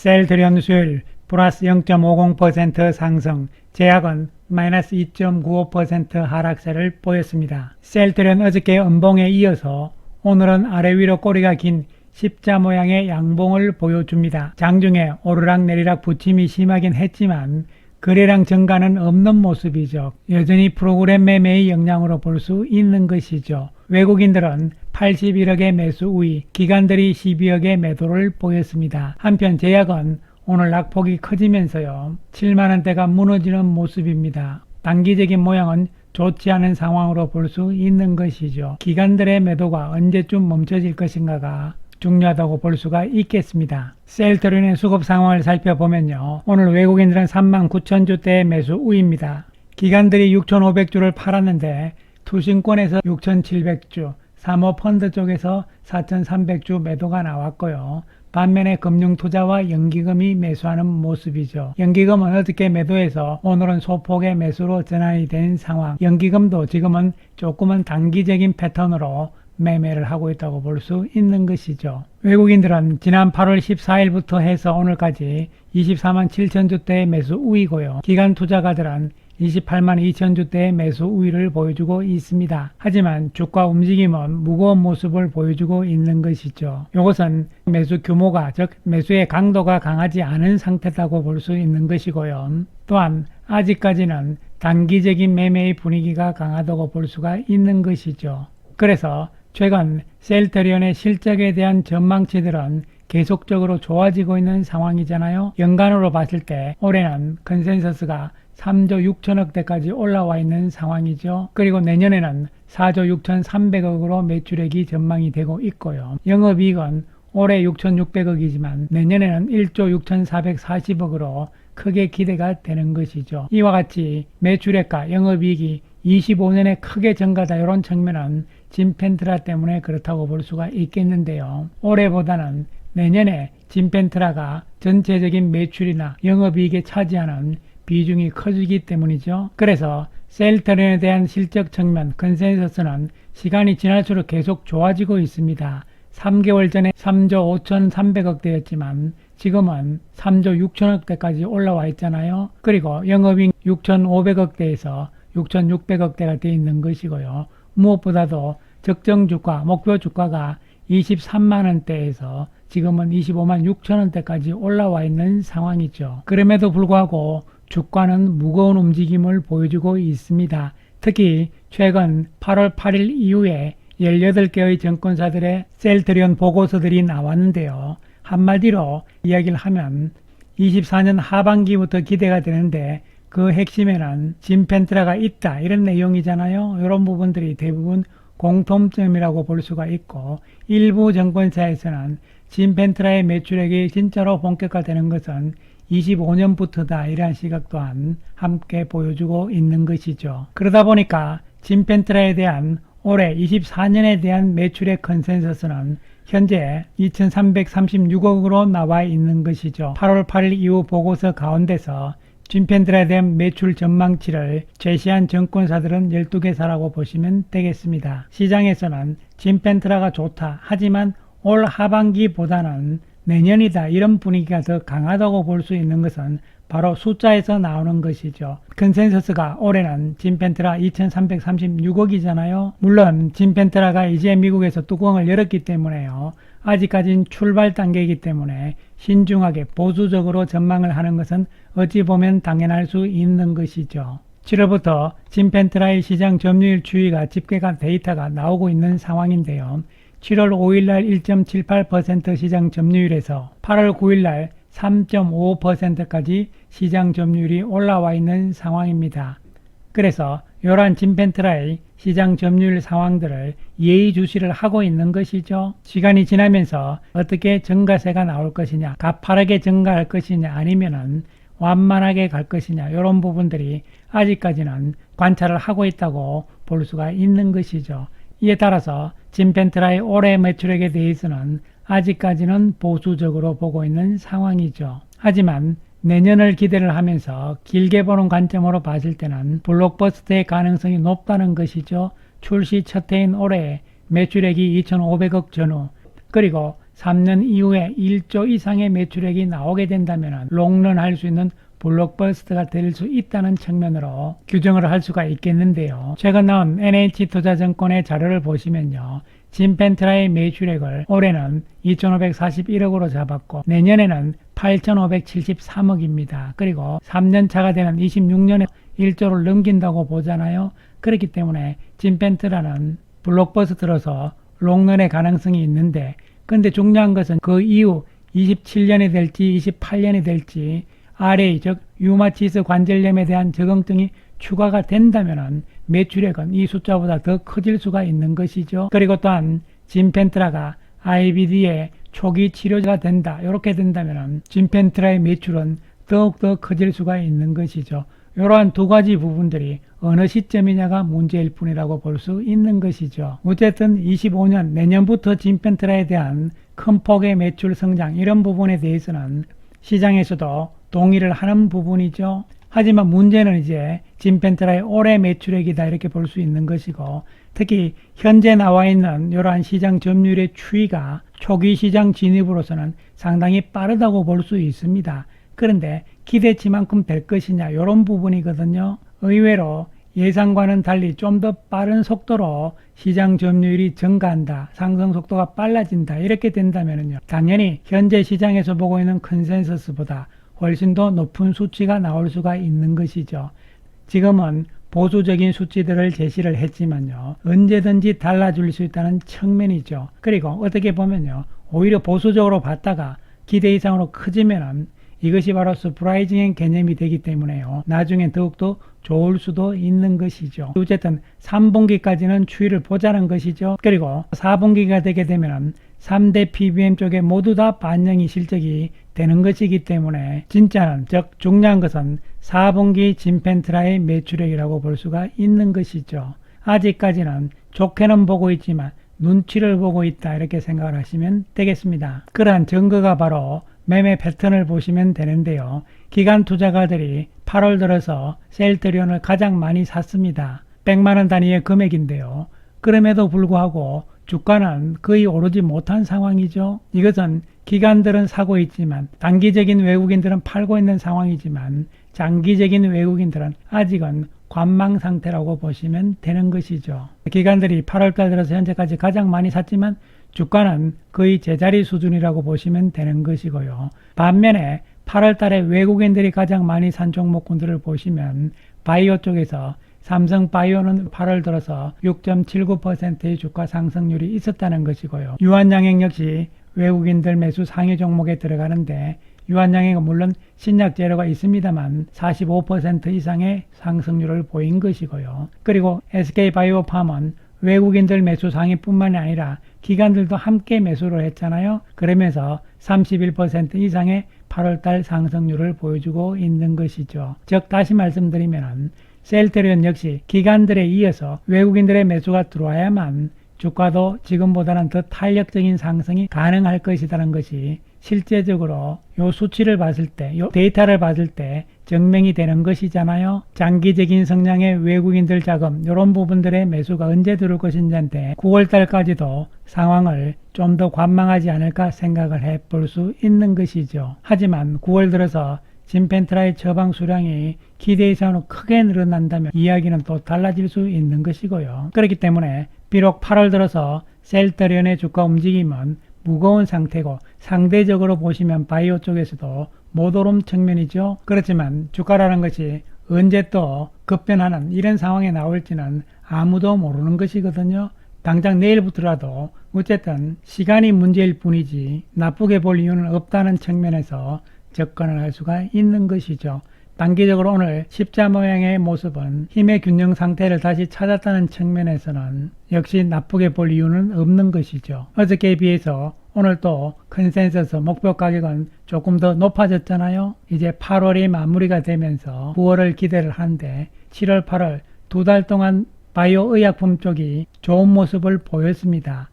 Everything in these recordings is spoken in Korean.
셀트리온 수요일 플러스 0.50% 상승, 제약은 마이너스 2.95% 하락세를 보였습니다. 셀트리온 어저께 음봉에 이어서 오늘은 아래 위로 꼬리가 긴 십자 모양의 양봉을 보여줍니다. 장중에 오르락내리락 부침이 심하긴 했지만 거래량 증가는 없는 모습이죠. 여전히 프로그램 매매의 영향으로 볼 수 있는 것이죠. 외국인들은 81억의 매수 우위, 기관들이 12억의 매도를 보였습니다. 한편 제약은 오늘 낙폭이 커지면서요, 7만원대가 무너지는 모습입니다. 단기적인 모양은 좋지 않은 상황으로 볼 수 있는 것이죠. 기관들의 매도가 언제쯤 멈춰질 것인가가 중요하다고 볼 수가 있겠습니다. 셀트리온의 수급 상황을 살펴보면요, 오늘 외국인들은 39,000주대의 매수 우위입니다. 기관들이 6,500주를 팔았는데 투신권에서 6,700주, 사모펀드 쪽에서 4,300주 매도가 나왔고요. 반면에 금융투자와 연기금이 매수하는 모습이죠. 연기금은 어저께 매도해서 오늘은 소폭의 매수로 전환이 된 상황. 연기금도 지금은 조금은 단기적인 패턴으로 매매를 하고 있다고 볼 수 있는 것이죠. 외국인들은 지난 8월 14일부터 해서 오늘까지 24만 7천주대의 매수 우위고요. 기관 투자가들은 28만 2천주대의 매수 우위를 보여주고 있습니다. 하지만 주가 움직임은 무거운 모습을 보여주고 있는 것이죠. 이것은 매수 규모가, 즉 매수의 강도가 강하지 않은 상태라고 볼 수 있는 것이고요. 또한 아직까지는 단기적인 매매의 분위기가 강하다고 볼 수가 있는 것이죠. 그래서 최근 셀트리온의 실적에 대한 전망치들은 계속적으로 좋아지고 있는 상황이잖아요. 연간으로 봤을 때 올해는 컨센서스가 3조 6천억대까지 올라와 있는 상황이죠. 그리고 내년에는 4조 6,300억으로 매출액이 전망이 되고 있고요. 영업이익은 올해 6,600억이지만 내년에는 1조 6,440억으로 크게 기대가 되는 것이죠. 이와 같이 매출액과 영업이익이 25년에 크게 증가다, 이런 측면은 진펜트라 때문에 그렇다고 볼 수가 있겠는데요. 올해보다는 내년에 진펜트라가 전체적인 매출이나 영업이익에 차지하는 비중이 커지기 때문이죠. 그래서 셀트리온에 대한 실적 측면 컨센서스는 시간이 지날수록 계속 좋아지고 있습니다. 3개월 전에 3조 5,300억대였지만 지금은 3조 6천억대까지 올라와 있잖아요. 그리고 영업이익 6,500억대에서 6,600억대가 되어 있는 것이고요. 무엇보다도 적정 주가, 목표 주가가 23만원대에서 지금은 25만 6천원대까지 올라와 있는 상황이죠. 그럼에도 불구하고 주가는 무거운 움직임을 보여주고 있습니다. 특히 최근 8월 8일 이후에 18개의 증권사들의 셀트리온 보고서들이 나왔는데요. 한마디로 이야기를 하면 24년 하반기부터 기대가 되는데 그 핵심에는 진펜트라가 있다, 이런 내용이잖아요. 이런 부분들이 대부분 공통점이라고 볼 수가 있고, 일부 증권사에서는 진펜트라의 매출액이 진짜로 본격화되는 것은 25년부터다, 이러한 시각 또한 함께 보여주고 있는 것이죠. 그러다 보니까 진펜트라에 대한 올해 24년에 대한 매출액 컨센서스는 현재 2,336억으로 나와 있는 것이죠. 8월 8일 이후 보고서 가운데서 진펜트라에 대한 매출 전망치를 제시한 증권사들은 12개사라고 보시면 되겠습니다. 시장에서는 진펜트라가 좋다, 하지만 올 하반기보다는 내년이다, 이런 분위기가 더 강하다고 볼 수 있는 것은 바로 숫자에서 나오는 것이죠. 컨센서스가 올해는 진펜트라 2,336억이잖아요. 물론 진펜트라가 이제 미국에서 뚜껑을 열었기 때문에요, 아직까지는 출발 단계이기 때문에 신중하게 보수적으로 전망을 하는 것은 어찌 보면 당연할 수 있는 것이죠. 7월부터 진펜트라의 시장 점유율 추이가 집계가 데이터가 나오고 있는 상황인데요. 7월 5일날 1.78% 시장 점유율에서 8월 9일날 3.55%까지 시장 점유율이 올라와 있는 상황입니다. 그래서 이러한 진펜트라의 시장 점유율 상황들을 예의주시를 하고 있는 것이죠. 시간이 지나면서 어떻게 증가세가 나올 것이냐, 가파르게 증가할 것이냐, 아니면은 완만하게 갈 것이냐, 이런 부분들이 아직까지는 관찰을 하고 있다고 볼 수가 있는 것이죠. 이에 따라서 진펜트라의 올해 매출액에 대해서는 아직까지는 보수적으로 보고 있는 상황이죠. 하지만 내년을 기대를 하면서 길게 보는 관점으로 봤을 때는 블록버스터의 가능성이 높다는 것이죠. 출시 첫 해인 올해 매출액이 2,500억 전후, 그리고 3년 이후에 1조 이상의 매출액이 나오게 된다면 롱런 할 수 있는 블록버스터가 될 수 있다는 측면으로 규정을 할 수가 있겠는데요. 최근 나온 NH투자증권의 자료를 보시면요. 짐펜트라의 매출액을 올해는 2,541억으로 잡았고 내년에는 8,573억입니다. 그리고 3년차가 되는 26년에 1조를 넘긴다고 보잖아요. 그렇기 때문에 짐펜트라는 블록버스터로서 롱런의 가능성이 있는데 근데 중요한 것은 그 이후 27년이 될지 28년이 될지 RA 즉 류마티스 관절염에 대한 적응증이 추가가 된다면 매출액은 이 숫자보다 더 커질 수가 있는 것이죠. 그리고 또한 짐펜트라가 IBD의 초기 치료가 된다. 이렇게 된다면 짐펜트라의 매출은 더욱더 커질 수가 있는 것이죠. 이러한 두 가지 부분들이 어느 시점이냐가 문제일 뿐이라고 볼 수 있는 것이죠. 어쨌든 25년 내년부터 짐펜트라에 대한 큰 폭의 매출 성장 이런 부분에 대해서는 시장에서도 동의를 하는 부분이죠. 하지만 문제는 이제 짐펜트라의 올해 매출액이다 이렇게 볼 수 있는 것이고 특히 현재 나와 있는 이러한 시장 점유율의 추이가 초기 시장 진입으로서는 상당히 빠르다고 볼 수 있습니다. 그런데 기대치만큼 될 것이냐 이런 부분이거든요. 의외로 예상과는 달리 좀 더 빠른 속도로 시장 점유율이 증가한다. 상승 속도가 빨라진다. 이렇게 된다면요. 당연히 현재 시장에서 보고 있는 컨센서스보다 훨씬 더 높은 수치가 나올 수가 있는 것이죠. 지금은 보수적인 수치들을 제시를 했지만요. 언제든지 달라질 수 있다는 측면이죠. 그리고 어떻게 보면요. 오히려 보수적으로 봤다가 기대 이상으로 커지면은 이것이 바로 서프라이징의 개념이 되기 때문에요. 나중엔 더욱더 좋을 수도 있는 것이죠. 어쨌든 3분기까지는 추이를 보자는 것이죠. 그리고 4분기가 되게 되면 3대 PBM 쪽에 모두 다 반영이 실적이 되는 것이기 때문에 진짜는 즉 중요한 것은 4분기 짐펜트라의 매출액이라고 볼 수가 있는 것이죠. 아직까지는 좋게는 보고 있지만 눈치를 보고 있다 이렇게 생각을 하시면 되겠습니다. 그러한 증거가 바로 매매 패턴을 보시면 되는데요. 기관 투자가들이 8월 들어서 셀트리온을 가장 많이 샀습니다. 100만원 단위의 금액인데요. 그럼에도 불구하고 주가는 거의 오르지 못한 상황이죠. 이것은 기관들은 사고 있지만 단기적인 외국인들은 팔고 있는 상황이지만 장기적인 외국인들은 아직은 관망 상태라고 보시면 되는 것이죠. 기관들이 8월달 들어서 현재까지 가장 많이 샀지만 주가는 거의 제자리 수준이라고 보시면 되는 것이고요. 반면에 8월달에 외국인들이 가장 많이 산 종목군들을 보시면 바이오 쪽에서 삼성바이오는 8월 들어서 6.79%의 주가 상승률이 있었다는 것이고요. 유한양행 역시 외국인들 매수 상위 종목에 들어가는데 유한양행은 물론 신약 재료가 있습니다만 45% 이상의 상승률을 보인 것이고요. 그리고 SK바이오팜은 외국인들 매수 상위뿐만이 아니라 기관들도 함께 매수를 했잖아요. 그러면서 31% 이상의 8월달 상승률을 보여주고 있는 것이죠. 즉 다시 말씀드리면 셀트리온 역시 기관들에 이어서 외국인들의 매수가 들어와야만 주가도 지금보다는 더 탄력적인 상승이 가능할 것이라는 것이 실제적으로 요 수치를 봤을 때, 요 데이터를 봤을 때 증명이 되는 것이잖아요. 장기적인 성장의 외국인들 자금 이런 부분들의 매수가 언제 들어올 것인지한테 9월달까지도 상황을 좀 더 관망하지 않을까 생각을 해볼 수 있는 것이죠. 하지만 9월 들어서 짐펜트라의 처방 수량이 기대 이상으로 크게 늘어난다면 이야기는 또 달라질 수 있는 것이고요. 그렇기 때문에 비록 8월 들어서 셀트리온의 주가 움직임은 무거운 상태고 상대적으로 보시면 바이오 쪽에서도 못 오름 측면이죠. 그렇지만 주가라는 것이 언제 또 급변하는 이런 상황에 나올지는 아무도 모르는 것이거든요. 당장 내일부터라도 어쨌든 시간이 문제일 뿐이지 나쁘게 볼 이유는 없다는 측면에서 접근을 할 수가 있는 것이죠. 단기적으로 오늘 십자 모양의 모습은 힘의 균형 상태를 다시 찾았다는 측면에서는 역시 나쁘게 볼 이유는 없는 것이죠. 어저께에 비해서 오늘 또 컨센서스 목표 가격은 조금 더 높아졌잖아요. 이제 8월이 마무리가 되면서 9월을 기대를 하는데 7월, 8월 두 달 동안 바이오 의약품 쪽이 좋은 모습을 보였습니다.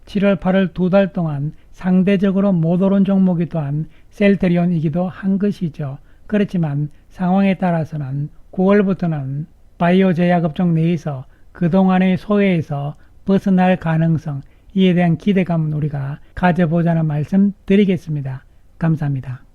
7월, 8월 두 달 동안 상대적으로 못 오른 종목이 또한 셀트리온이기도 한 것이죠. 그렇지만 상황에 따라서는 9월부터는 바이오 제약업종 내에서 그동안의 소외에서 벗어날 가능성 이에 대한 기대감은 우리가 가져보자는 말씀 드리겠습니다. 감사합니다.